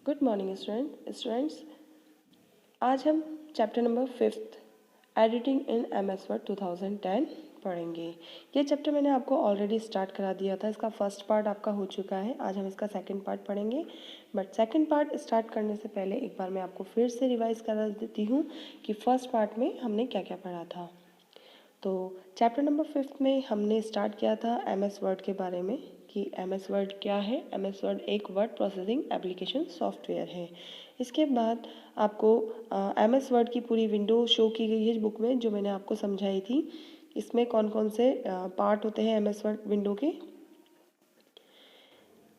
Good morning students. आज हम chapter number 5 editing in MS word 2010 पढ़ेंगे। ये चैप्टर मैंने आपको ऑलरेडी स्टार्ट करा दिया था। इसका फर्स्ट पार्ट आपका हो चुका है। आज हम इसका सेकंड पार्ट पढ़ेंगे। बट सेकंड पार्ट स्टार्ट करने से पहले एक बार मैं आपको फिर से रिवाइज करा देती हूँ कि फर्स्ट पार्ट में हमने क्या क्या पढ़ा था। तो चैप्टर नंबर 5 में हमने स्टार्ट किया था MS वर्ड के बारे में कि MS वर्ड क्या है। MS वर्ड एक वर्ड प्रोसेसिंग एप्लीकेशन सॉफ्टवेयर है। इसके बाद आपको MS वर्ड की पूरी विंडो शो की गई है बुक में, जो मैंने आपको समझाई थी। इसमें कौन कौन से पार्ट होते हैं MS वर्ड विंडो के।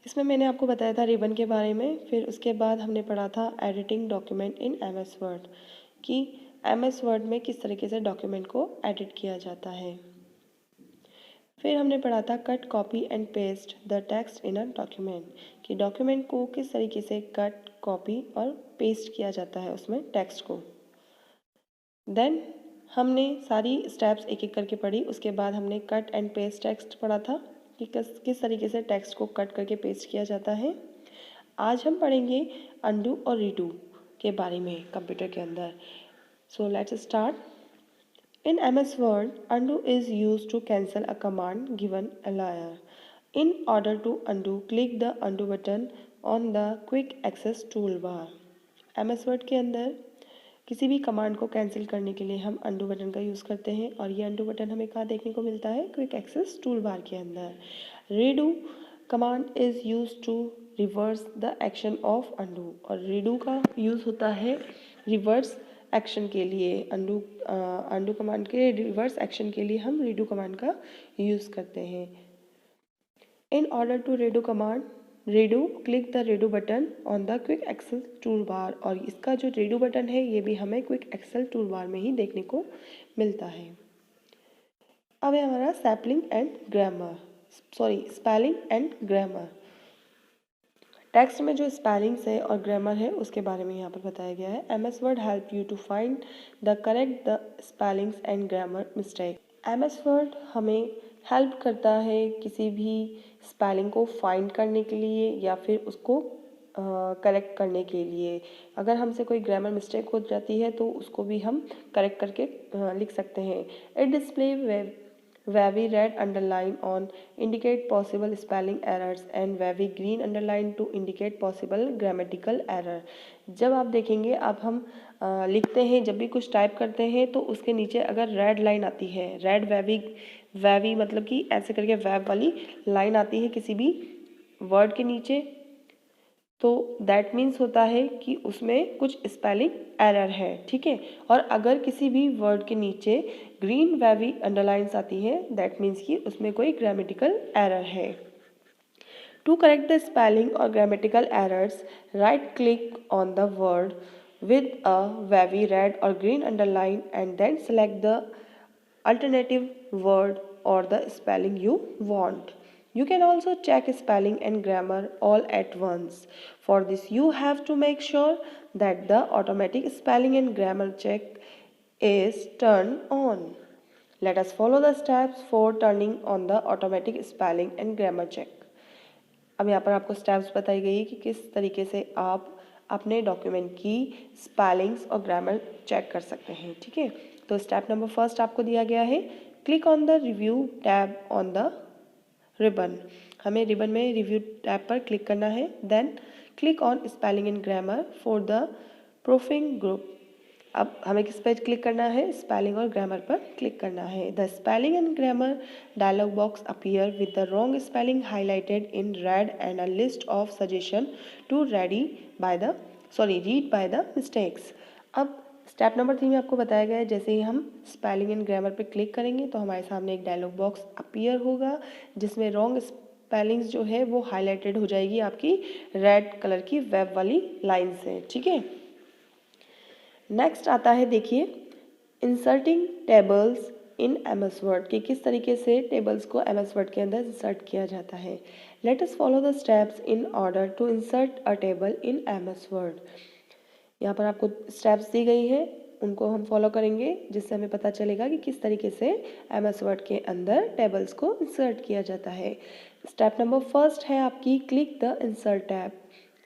इसमें मैंने आपको बताया था रिबन के बारे में। फिर उसके बाद हमने पढ़ा था editing document in MS word कि MS वर्ड में किस तरीके से डॉक्यूमेंट को एडिट किया जाता है। फिर हमने पढ़ा था cut copy and paste the text in a document कि डॉक्यूमेंट को किस तरीके से कट कॉपी और पेस्ट किया जाता है उसमें टेक्स्ट को। देन हमने सारी स्टेप्स एक एक करके पढ़ी। उसके बाद हमने कट एंड पेस्ट टेक्स्ट पढ़ा था कि किस तरीके से टेक्स्ट को कट करके पेस्ट किया जाता है। आज हम पढ़ेंगे अनडू और रीडू के बारे में कंप्यूटर के अंदर। So let's start. In MS Word, undo is used to cancel a command given earlier. In order to undo, click the undo button on the quick access toolbar. MS Word के अंदर किसी भी command को cancel करने के लिए हम undo button का यूज़ करते हैं और ये undo बटन हमें कहाँ देखने को मिलता है? क्विक एक्सेस टूल बार के अंदर। redo command is use to reverse the action of undo और redo का यूज़ होता है रिवर्स एक्शन के लिए। अंडू कमांड के रिवर्स एक्शन के लिए हम रीडू कमांड का यूज़ करते हैं। In order to redo command redo click the redo button on the quick access tool bar और इसका जो रीडू बटन है ये भी हमें क्विक एक्सेल टूल बार में ही देखने को मिलता है। अब है हमारा स्पेलिंग एंड ग्रामर। टेक्स्ट में जो स्पेलिंग्स है और ग्रामर है उसके बारे में यहाँ पर बताया गया है। MS Word help you to find the correct the spellings and grammar mistake. MS Word हमें हेल्प करता है किसी भी स्पेलिंग को फाइंड करने के लिए या फिर उसको करेक्ट करने के लिए। अगर हमसे कोई ग्रामर मिस्टेक हो जाती है तो उसको भी हम करेक्ट करके लिख सकते हैं। It display wavy red underline on indicate possible spelling errors and wavy green underline to indicate possible grammatical error। जब आप देखेंगे अब हम लिखते हैं, जब भी कुछ टाइप करते हैं तो उसके नीचे अगर रेड लाइन आती है, रेड वैवी मतलब कि ऐसे करके वैव वाली लाइन आती है किसी भी वर्ड के नीचे, तो दैट मीन्स होता है कि उसमें कुछ स्पेलिंग एरर है। ठीक है। और अगर किसी भी वर्ड के नीचे ग्रीन वैवी अंडरलाइंस आती है दैट मीन्स कि उसमें कोई ग्रामेटिकल एरर है। टू करेक्ट द स्पेलिंग और grammatical errors, right click on the word with a wavy red or green underline and then select the alternative word or the spelling you want. You can also check spelling and grammar all at once. For this, you have to make sure that the automatic spelling and grammar check is turned on. Let us follow the steps for turning on the automatic spelling and grammar check. अब यहाँ पर आपको steps बताई गई है कि किस तरीके से आप अपने डॉक्यूमेंट की स्पेलिंग्स और ग्रामर चेक कर सकते हैं। ठीक है। तो स्टेप नंबर फर्स्ट आपको दिया गया है, click on the review tab on the ribbon. हमें रिबन में रिव्यू टैब पर क्लिक करना है। Then click on spelling and grammar for the proofing group. अब हमें किस पे क्लिक करना है? स्पेलिंग और ग्रामर पर क्लिक करना है। The spelling and grammar dialog box appear with the wrong spelling highlighted in red and a list of suggestion to read by the mistakes. अब स्टेप नंबर 3 में आपको बताया गया है, जैसे ही हम स्पेलिंग एंड ग्रामर पे क्लिक करेंगे तो हमारे सामने एक डायलॉग बॉक्स अपीयर होगा जिसमें रॉन्ग स्पेलिंग्स जो है वो हाईलाइटेड हो जाएगी आपकी रेड कलर की वेब वाली लाइन से। ठीक है। नेक्स्ट आता है, देखिए इंसर्टिंग टेबल्स इन MS वर्ड कि किस तरीके से टेबल्स को MS वर्ड के अंदर इंसर्ट किया जाता है। Let us follow the steps in order to insert a table in MS Word. यहाँ पर आपको स्टेप्स दी गई है, उनको हम फॉलो करेंगे जिससे हमें पता चलेगा कि किस तरीके से MS वर्ड के अंदर टेबल्स को इंसर्ट किया जाता है। स्टेप नंबर फर्स्ट है आपकी क्लिक द इंसर्ट टैब।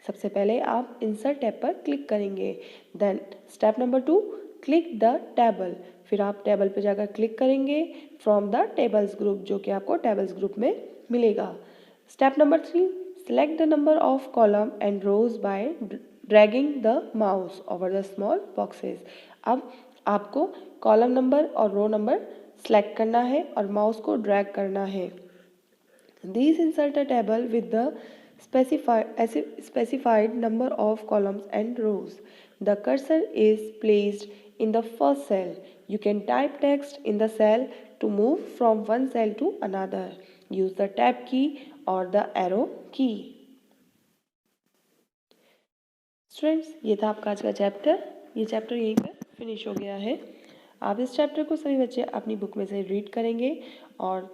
सबसे पहले आप इंसर्ट टैब पर क्लिक करेंगे। Then step number 2, click the table. फिर आप टेबल पे जाकर क्लिक करेंगे फ्रॉम द टेबल्स ग्रुप, जो कि आपको टेबल्स ग्रुप में मिलेगा। Step number 3, select the number of column and rows by dragging the mouse over the small boxes। अब आपको कॉलम नंबर और रो नंबर सेलेक्ट करना है और माउस को ड्रैग करना है। These insert a table with the specified number of columns and rows. The cursor is placed in the first cell. You can type text in the cell to move from one cell to another. Use the tab key or the arrow key. Students, ये था आपका आज का chapter. ये chapter यहीं पर finish हो गया है। आप इस चैप्टर को सभी बच्चे अपनी बुक में से रीड करेंगे और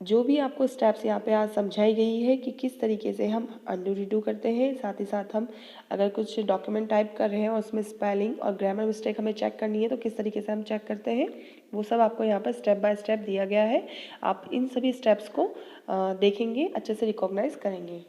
जो भी आपको स्टेप्स यहाँ पे आज समझाई गई है कि किस तरीके से हम अंडू रीडू करते हैं, साथ ही साथ हम अगर कुछ डॉक्यूमेंट टाइप कर रहे हैं और उसमें स्पेलिंग और ग्रामर मिस्टेक हमें चेक करनी है तो किस तरीके से हम चेक करते हैं, वो सब आपको यहाँ पर स्टेप बाय स्टेप दिया गया है। आप इन सभी स्टेप्स को देखेंगे, अच्छे से रिकॉग्नाइज करेंगे।